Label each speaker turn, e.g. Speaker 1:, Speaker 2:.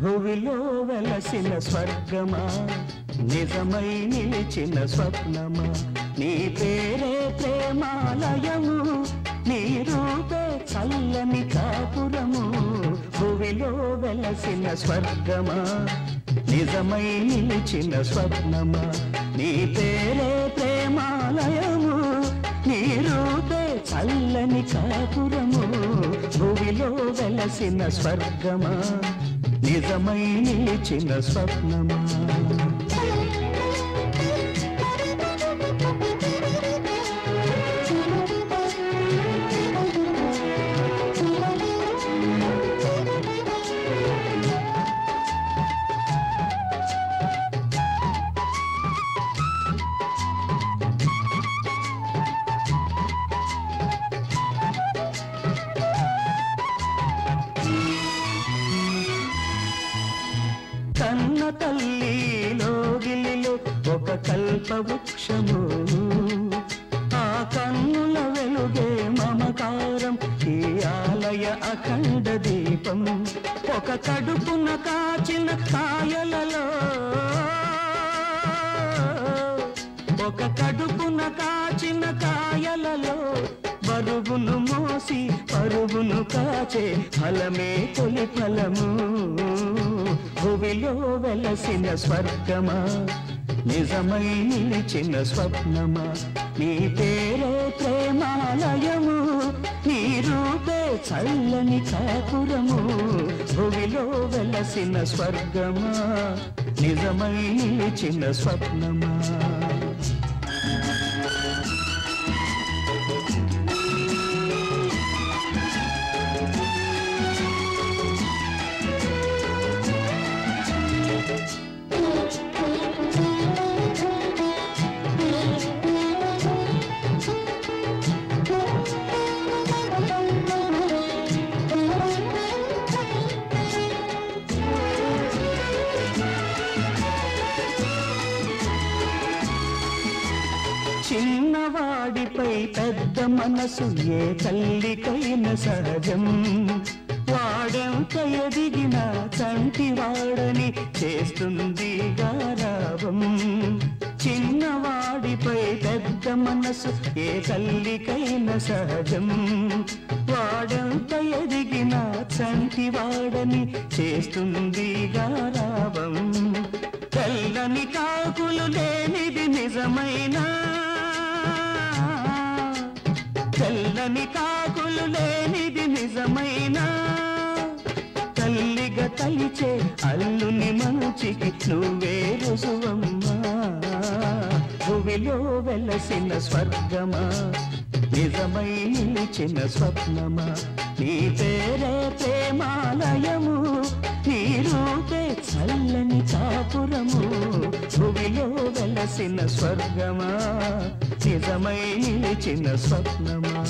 Speaker 1: భువిలో వెలసిన స్వర్గమా నిజమై నిలిచిన స్వప్నమా నీ పేరే ప్రేమాలయము నీ రూపే చల్లని కాపురము భువిలో వెలసిన స్వర్గమా నిజమై నిలిచిన స్వప్నమా నీ పేరే ప్రేమాలయము నీ రూపే చల్లని కాపురము భువిలో వెలసిన స్వర్గమా నిజమై నిలిచిన స్వప్నమా కన్న తల్లిలో గిలిలో ఒక కల్పవృక్షము ఆ కన్నుల వెలుగే మమకారం ఈ ఆలయ అఖండ దీపం ఒక కడుపున కాచిన కాయలలో ఒక కడుపున కాచిన కాయలలో బరువును మోసి పరుగును కాచే ఫలమే తొలి ఫలము భువిలో వెలసిన స్వర్గమా నిజమై నిలిచిన స్వప్నమా నీ పేరే ప్రేమాలయము నీ రూపే చల్లని కాపురము భువిలో వెలసిన స్వర్గమా నిజమై నిలిచిన స్వప్నమా చిన్నవాడిపై పెద్ద మనసు ఏ తల్లికైన సహజం వాడెంత ఎదిగిన చంటి వాడని చేస్తుంది గారావం చిన్నవాడిపై పెద్ద మనసు ఏ తల్లికైన సహజం వాడెంత ఎదిగిన చంటి వాడని చేస్తుంది గారావం తెల్లని కాకులు లేనిది నిజమైన తెల్లని కాకులు లేనిది నిజమైన తల్లిగా తలిచే అల్లుని మంచికి నువ్వే రుజువమ్మా భువిలో వెలసిన స్వర్గమా నిజమై నిలిచిన స్వప్నమా నీ పేరే ప్రేమాలయము నీ రూపే చల్లని కాపురము భువిలో వెలసిన స్వర్గమా నిజమై నిలిచిన స్వప్నమా